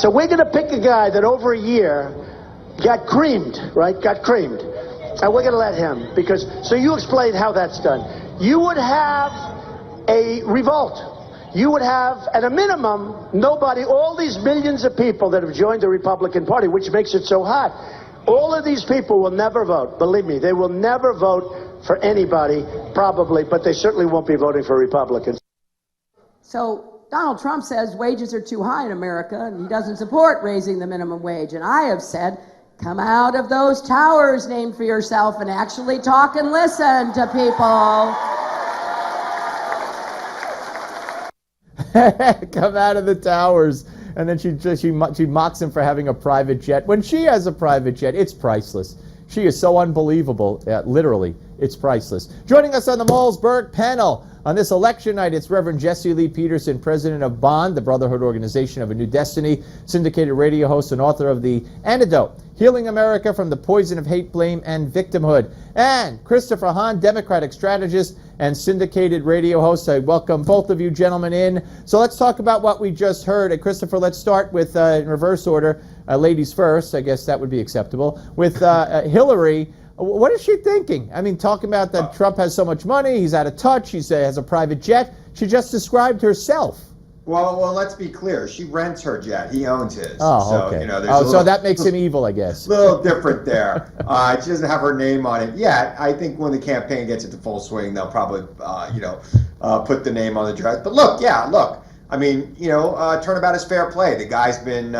So we're going to pick a guy that over a year got creamed, right? Got creamed. And we're going to let him because, so you explain how that's done. You would have a revolt. You would have, at a minimum, nobody, all these millions of people that have joined the Republican Party, which makes it so hot, all of these people will never vote. Believe me, they will never vote for anybody, probably, but they certainly won't be voting for Republicans. So Donald Trump says wages are too high in America, and he doesn't support raising the minimum wage. And I have said, come out of those towers named for yourself and actually talk and listen to people. Come out of the towers. And then she mocks him for having a private jet. When she has a private jet, it's priceless. She is so unbelievable. Literally, it's priceless. Joining us on the Malzberg panel on this election night, it's Reverend Jesse Lee Peterson, president of BOND, the Brotherhood organization of a new destiny, syndicated radio host and author of The Antidote, Healing America from the Poison of Hate, Blame, and Victimhood. And Christopher Hahn, Democratic strategist and syndicated radio host. I welcome both of you gentlemen in. So let's talk about what we just heard. And Christopher, let's start with, in reverse order, ladies first. I guess that would be acceptable. With Hillary, what is she thinking? I mean, talking about that Trump has so much money, he's out of touch, he has a private jet. She just described herself. Well, let's be clear. She rents her jet. He owns his. Oh, okay. There's so that makes him evil, I guess. A little different there. She doesn't have her name on it yet. I think when the campaign gets into full swing, they'll probably, put the name on the dress. But look. I mean, turnabout is fair play. The guy's been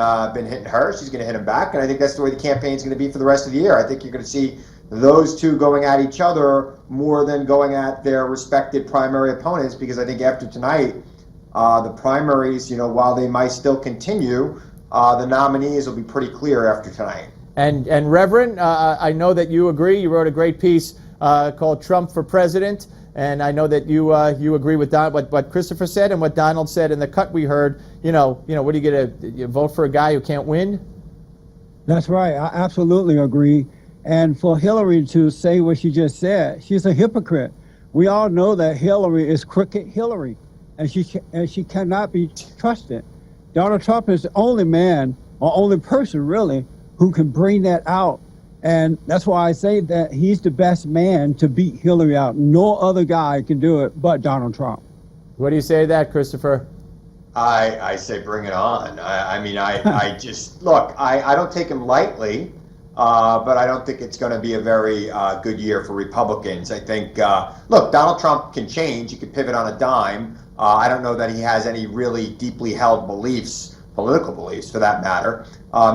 hitting her. She's going to hit him back, and I think that's the way the campaign's going to be for the rest of the year. I think you're going to see those two going at each other more than going at their respective primary opponents, because I think after tonight, the primaries, while they might still continue, the nominees will be pretty clear after tonight. And Reverend, I know that you agree. You wrote a great piece called "Trump for President," and I know that you agree with what Christopher said and what Donald said in the cut we heard. What are you going to vote for a guy who can't win? That's right. I absolutely agree. And for Hillary to say what she just said, she's a hypocrite. We all know that Hillary is crooked Hillary, and she cannot be trusted. Donald Trump is the only man, or only person really, who can bring that out. And that's why I say that he's the best man to beat Hillary out. No other guy can do it but Donald Trump. What do you say to that, Christopher? I say bring it on. I just, look, I don't take him lightly. But I don't think it's going to be a very good year for Republicans. I think, look, Donald Trump can change. He could pivot on a dime. I don't know that he has any really deeply held beliefs, political beliefs for that matter.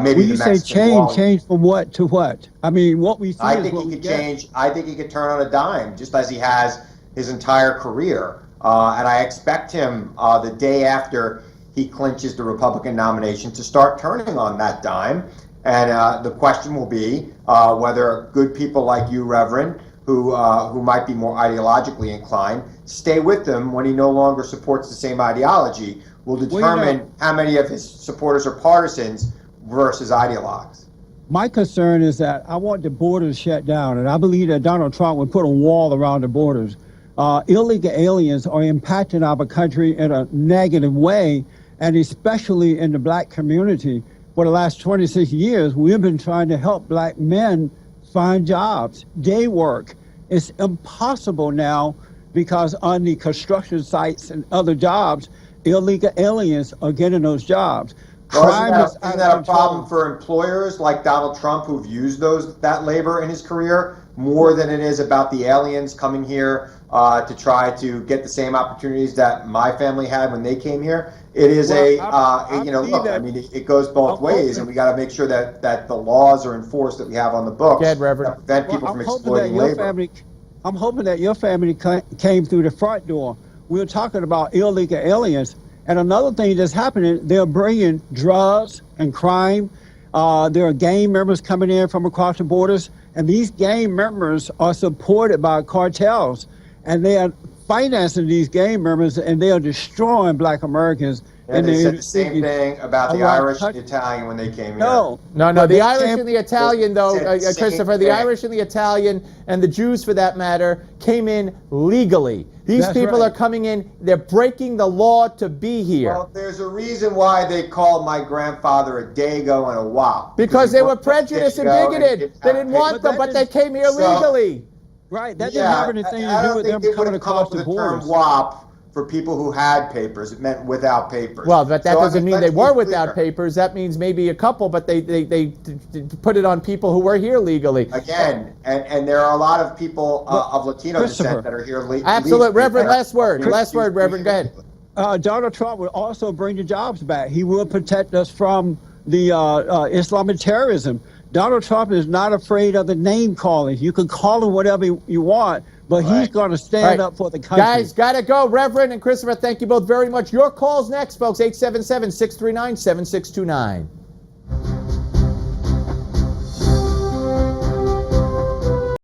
Maybe when you say change from what to what? I mean, what we see I think he could change. I think he could turn on a dime, just as he has his entire career. And I expect him the day after he clinches the Republican nomination to start turning on that dime. And the question will be whether good people like you, Reverend, who might be more ideologically inclined, stay with him when he no longer supports the same ideology, will determine how many of his supporters are partisans versus ideologues. My concern is that I want the borders shut down, and I believe that Donald Trump would put a wall around the borders. Illegal aliens are impacting our country in a negative way, and especially in the black community. For the last 26 years, we've been trying to help black men find jobs, day work. It's impossible now because on the construction sites and other jobs, illegal aliens are getting those jobs. Well, isn't that a problem for employers like Donald Trump who've used that labor in his career more than it is about the aliens coming here to try to get the same opportunities that my family had when they came here? It is it goes both ways, and we got to make sure that the laws are enforced that we have on the books that prevent people from exploiting labor. I'm hoping that your family came through the front door. We were talking about illegal aliens, and another thing that's happening, they're bringing drugs and crime. There are gang members coming in from across the borders, and these gang members are supported by cartels, and they are financing these gang members, and they are destroying black Americans And in they the said the same cities thing about the around Irish and country. the Italian when they came No, here. No, but the they Irish can't- and the Italian, though, Said the same Christopher, the thing. Irish and the Italian and the Jews, for that matter, came in legally. These That's people right. are coming in, they're breaking the law to be here. Well, there's a reason why they called my grandfather a Dago and a Wop. Because he they were worked with prejudiced and Dago bigoted. They have didn't want papers. them, but they came here So- legally. Right, that didn't have anything I to do don't with think them they coming would have come across up the with the term borders. WAP for people who had papers. It meant without papers. Well, but that So, I doesn't mean let's they be were clear. without papers. That means maybe a couple, but they put it on people who were here legally. Again, and there are a lot of people of Latino Christopher. descent that are here legally. Absolute, Reverend, last word, Reverend, go ahead. Donald Trump will also bring the jobs back. He will protect us from the Islamic terrorism. Donald Trump is not afraid of the name calling. You can call him whatever you want, but he's Right. going to stand Right. up for the country. Guys, gotta go. Reverend and Christopher, thank you both very much. Your calls next, folks. 877-639-7629.